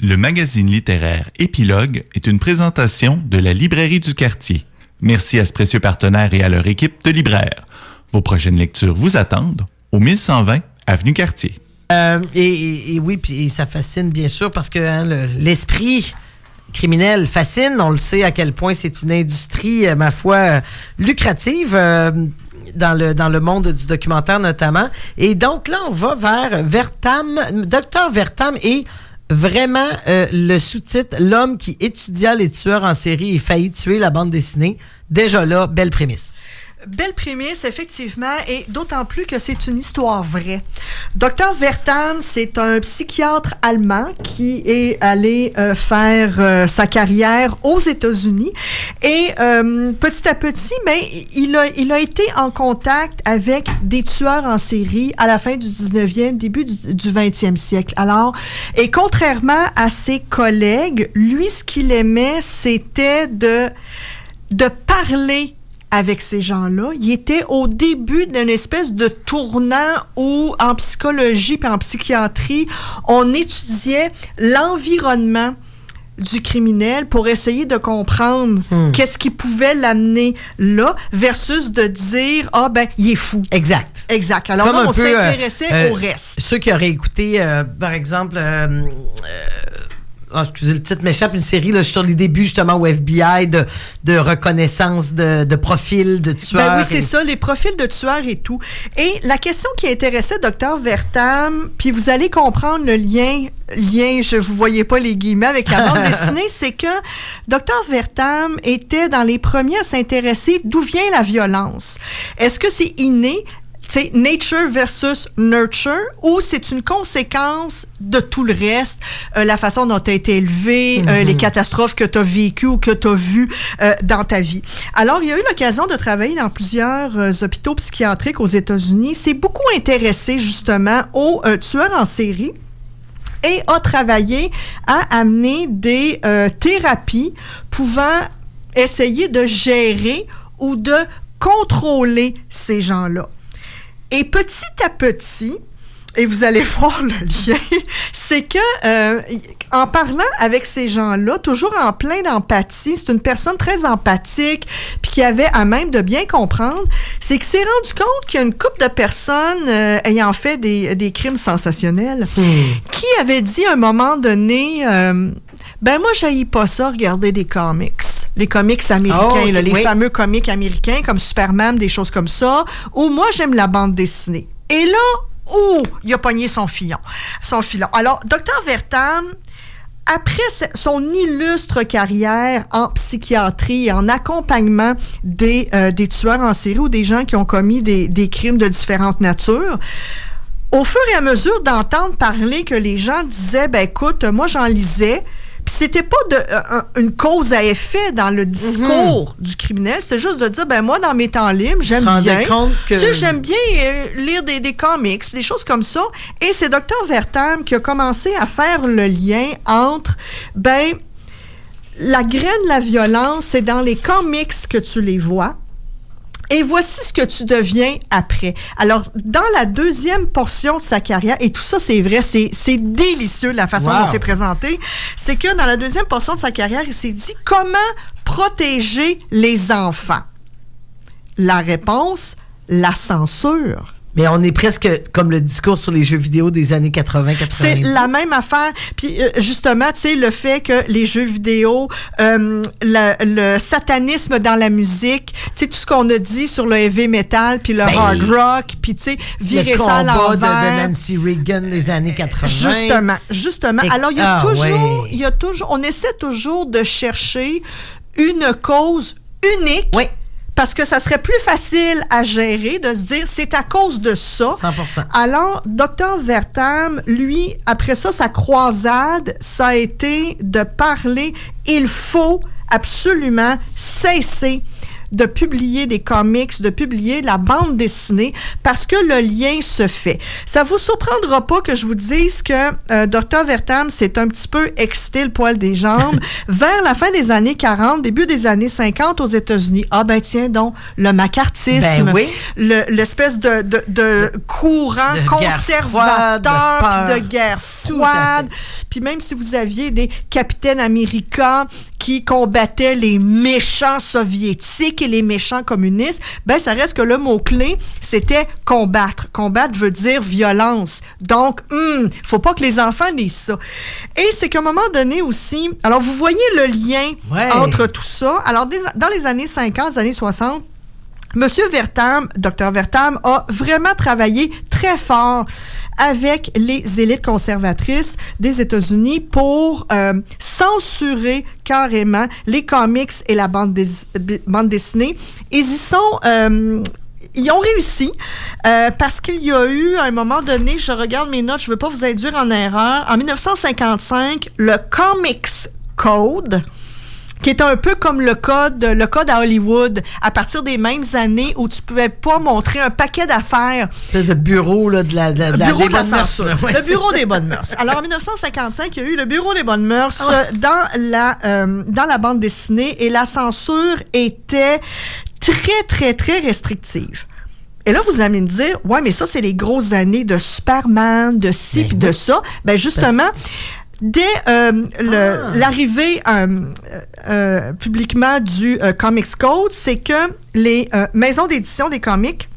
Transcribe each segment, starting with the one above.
Le magazine littéraire Épilogue est une présentation de la Librairie du Quartier. Merci à ce précieux partenaire et à leur équipe de libraires. Vos prochaines lectures vous attendent au 1120 Avenue Cartier. Et oui, puis ça fascine bien sûr parce que l'esprit criminel fascine. On le sait à quel point c'est une industrie, ma foi, lucrative dans le monde du documentaire notamment. Et donc là, on va vers Vertam, Dr Vertam et vraiment le sous-titre « L'homme qui étudia les tueurs en série et faillit tuer la bande dessinée ». Déjà là, belle prémisse. Belle prémisse, effectivement, et d'autant plus que c'est une histoire vraie. Dr Vertam, c'est un psychiatre allemand qui est allé faire sa carrière aux États-Unis et petit à petit, il a été en contact avec des tueurs en série à la fin du 19e, début du 20e siècle. Alors, et contrairement à ses collègues, lui, ce qu'il aimait, c'était de parler avec ces gens-là. Il était au début d'une espèce de tournant où, en psychologie et en psychiatrie, on étudiait l'environnement du criminel pour essayer de comprendre qu'est-ce qui pouvait l'amener là versus de dire « Ah, ben, il est fou ». Exact. Alors comme là, on peu, s'intéressait au reste. Ceux qui auraient écouté, par exemple... excusez, le titre m'échappe, une série là, sur les débuts justement au FBI de reconnaissance de profils de tueurs. Ben oui, c'est ça, les profils de tueurs et tout. Et la question qui intéressait Dr Vertam, puis vous allez comprendre le lien, je vous voyais pas les guillemets avec la bande dessinée, c'est que Dr Vertam était dans les premiers à s'intéresser d'où vient la violence. Est-ce que c'est inné? C'est nature versus nurture, ou c'est une conséquence de tout le reste, la façon dont tu as été élevé, les catastrophes que tu as vécues ou que tu as vues dans ta vie. Alors, il a eu l'occasion de travailler dans plusieurs hôpitaux psychiatriques aux États-Unis. S'est beaucoup intéressé justement aux tueurs en série et a travaillé à amener des thérapies pouvant essayer de gérer ou de contrôler ces gens-là. Et petit à petit, et vous allez voir le lien, c'est que en parlant avec ces gens-là, toujours en plein d'empathie, c'est une personne très empathique, puis qui avait à même de bien comprendre, c'est qu'il s'est rendu compte qu'il y a une couple de personnes ayant fait des crimes sensationnels qui avaient dit à un moment donné, ben moi, j'haïs pas ça, regarder des comics. Les comics américains, les fameux comics américains comme Superman, des choses comme ça, où moi, j'aime la bande dessinée. Et là, il a pogné son filon. Alors, Dr Vertam, après son illustre carrière en psychiatrie et en accompagnement des tueurs en série ou des gens qui ont commis des crimes de différentes natures, au fur et à mesure d'entendre parler que les gens disaient, ben écoute, moi j'en lisais, puis c'était pas une cause à effet dans le discours du criminel, c'était juste de dire, ben moi dans mes temps libres, j'aime bien lire des comics, des choses comme ça, et c'est Dr Vertam qui a commencé à faire le lien entre, ben la graine de la violence, c'est dans les comics que tu les vois. Et voici ce que tu deviens après. Alors, dans la deuxième portion de sa carrière, et tout ça, c'est vrai, c'est délicieux la façon dont c'est présenté, c'est que dans la deuxième portion de sa carrière, il s'est dit comment protéger les enfants. La réponse, la censure. Mais on est presque comme le discours sur les jeux vidéo des années 80-90. C'est la même affaire. Puis justement, tu sais, le fait que les jeux vidéo, le satanisme dans la musique, tu sais, tout ce qu'on a dit sur le heavy metal, puis le hard rock, puis tu sais, virer ça à l'envers. Le combat de Nancy Reagan des années 80. Justement. Alors, il y a toujours, on essaie toujours de chercher une cause unique. Oui. Parce que ça serait plus facile à gérer de se dire, c'est à cause de ça. 100%. Alors, Dr Vertam, lui, après ça, sa croisade, ça a été de parler, il faut absolument cesser de publier des comics, de publier la bande dessinée, parce que le lien se fait. Ça vous surprendra pas que je vous dise que Dr. Vertam s'est un petit peu excité le poil des jambes vers la fin des années 40, début des années 50 aux États-Unis. Ah ben tiens donc, le macartisme, Ben oui. l'espèce de courant De conservateur, puis de guerre Tout à froide. Puis même si vous aviez des capitaines américains qui combattaient les méchants soviétiques et les méchants communistes, ben ça reste que le mot-clé, c'était combattre. Combattre veut dire violence. Donc, faut pas que les enfants lisent ça. Et c'est qu'à un moment donné aussi, alors vous voyez le lien entre tout ça. Alors, dans les années 50, les années 60, Monsieur Vertam, Dr. Vertam, a vraiment travaillé très fort avec les élites conservatrices des États-Unis pour censurer carrément les comics et la bande dessinée. Ils y sont... ils ont réussi parce qu'il y a eu, à un moment donné, je regarde mes notes, je ne veux pas vous induire en erreur, en 1955, le Comics Code, qui est un peu comme le code à Hollywood, à partir des mêmes années où tu pouvais pas montrer un paquet d'affaires. Espèce de bureau là, des bonnes mœurs. Le bureau des bonnes mœurs. Alors, en 1955, il y a eu le bureau des bonnes mœurs dans la bande dessinée et la censure était très, très, très restrictive. Et là, vous allez me dire, ouais, mais ça, c'est les grosses années de Superman, de ci, puis de ça. Ben, justement... Dès l'arrivée publiquement du Comics Code, c'est que les maisons d'édition des comics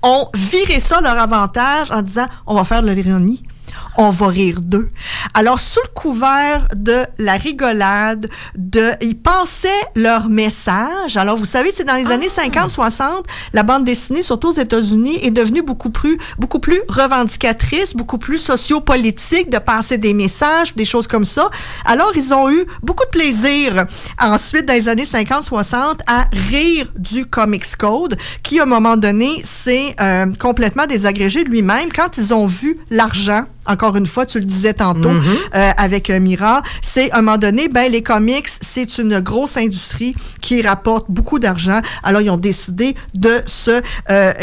ont viré ça leur avantage en disant « on va faire de l'ironie ». On va rire d'eux. Alors, sous le couvert de la rigolade, ils pensaient leur message. Alors, vous savez, c'est dans les années 50-60, la bande dessinée, surtout aux États-Unis, est devenue beaucoup plus revendicatrice, beaucoup plus sociopolitique, de passer des messages, des choses comme ça. Alors, ils ont eu beaucoup de plaisir, ensuite, dans les années 50-60, à rire du Comics Code, qui, à un moment donné, s'est complètement désagrégé de lui-même quand ils ont vu l'argent. Encore une fois, tu le disais tantôt avec Mira, c'est à un moment donné, ben les comics, c'est une grosse industrie qui rapporte beaucoup d'argent. Alors, ils ont décidé de se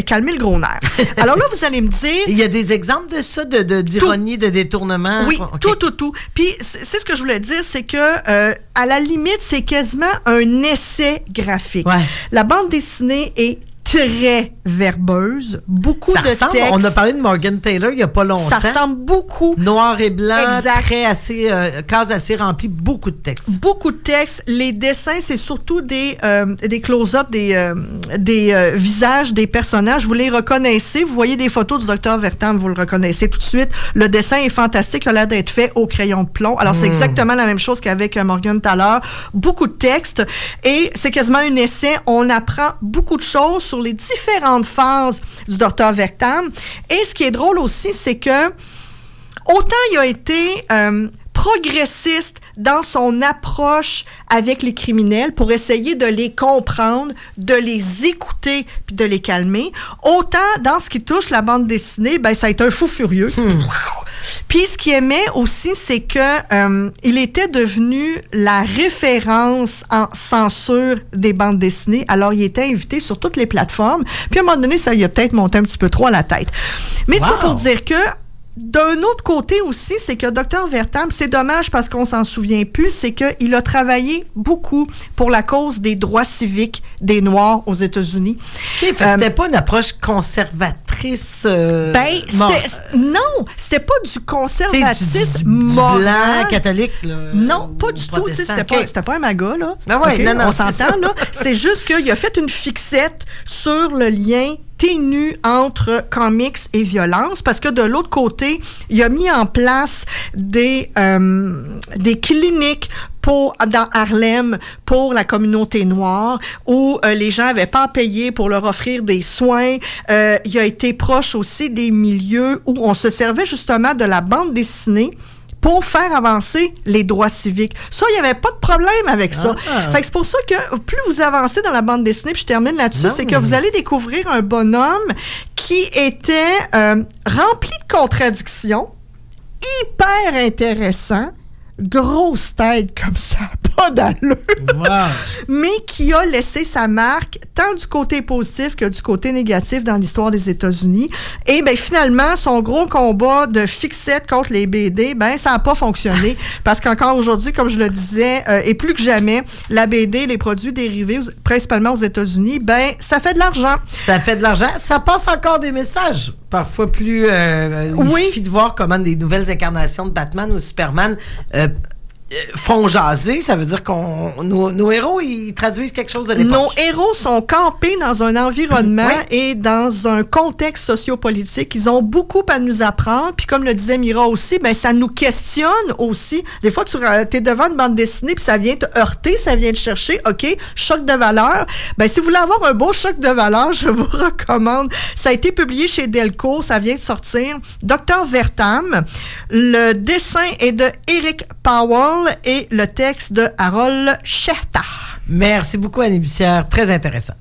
calmer le gros nerf. Alors là, vous allez me dire... Il y a des exemples de ça, d'ironie, de détournement? Oui, okay. tout. Puis, c'est ce que je voulais dire, c'est que, à la limite, c'est quasiment un essai graphique. Ouais. La bande dessinée est très verbeuse, beaucoup de textes. On a parlé de Morgan Taylor il n'y a pas longtemps. Ça ressemble beaucoup. Noir et blanc, exact. cases assez remplies, beaucoup de textes. Beaucoup de textes. Les dessins, c'est surtout des close-up, des visages des personnages. Vous les reconnaissez. Vous voyez des photos du Dr. Vertam, vous le reconnaissez tout de suite. Le dessin est fantastique, il a l'air d'être fait au crayon de plomb. Alors, c'est exactement la même chose qu'avec Morgan Taylor. Beaucoup de textes. Et c'est quasiment un essai. On apprend beaucoup de choses sur les différentes phases du Dr. Vertam. Et ce qui est drôle aussi, c'est que autant il a été progressiste dans son approche avec les criminels pour essayer de les comprendre, de les écouter puis de les calmer, autant dans ce qui touche la bande dessinée, ben ça a été un fou furieux. Puis ce qu'il aimait aussi, c'est que il était devenu la référence en censure des bandes dessinées. Alors, il était invité sur toutes les plateformes. Puis à un moment donné, ça lui a peut-être monté un petit peu trop à la tête. Mais tout ça pour dire que d'un autre côté aussi, c'est que Dr. Vertam, c'est dommage parce qu'on s'en souvient plus, c'est qu'il a travaillé beaucoup pour la cause des droits civiques des Noirs aux États-Unis. Okay, c'était pas une approche conservatrice. Non, c'était pas du conservatisme du moral. blanc catholique. Là, non, pas du tout. C'était pas un MAGA, là. Ah ouais, okay, non, on s'entend, là. C'est juste qu'il a fait une fixette sur le lien ténu entre comics et violence, parce que de l'autre côté, il a mis en place des cliniques dans Harlem pour la communauté noire où les gens n'avaient pas à payer pour leur offrir des soins. Il a été proche aussi des milieux où on se servait justement de la bande dessinée pour faire avancer les droits civiques. Ça, il n'y avait pas de problème avec ça. Fait que c'est pour ça que plus vous avancez dans la bande dessinée, puis je termine là-dessus, c'est que vous allez découvrir un bonhomme qui était rempli de contradictions, hyper intéressant, grosse tête comme ça, pas d'allure, mais qui a laissé sa marque tant du côté positif que du côté négatif dans l'histoire des États-Unis. Et ben finalement, son gros combat de fixette contre les BD, ben ça n'a pas fonctionné parce qu'encore aujourd'hui, comme je le disais, et plus que jamais, la BD, les produits dérivés, principalement aux États-Unis, ben ça fait de l'argent. Ça fait de l'argent. Ça passe encore des messages. Parfois plus... il suffit de voir comment des nouvelles incarnations de Batman ou Superman font jaser. Ça veut dire nos héros, ils traduisent quelque chose de l'époque. Nos héros sont campés dans un environnement et dans un contexte sociopolitique. Ils ont beaucoup à nous apprendre. Puis comme le disait Mira aussi, ben ça nous questionne aussi. Des fois, tu es devant une bande dessinée puis ça vient te heurter, ça vient te chercher. OK, choc de valeur. Ben si vous voulez avoir un beau choc de valeur, je vous recommande. Ça a été publié chez Delcourt. Ça vient de sortir. Dr. Vertam. Le dessin est de Eric Powell et le texte de Harold Schechter. Merci beaucoup, Annie Bussière. Très intéressant.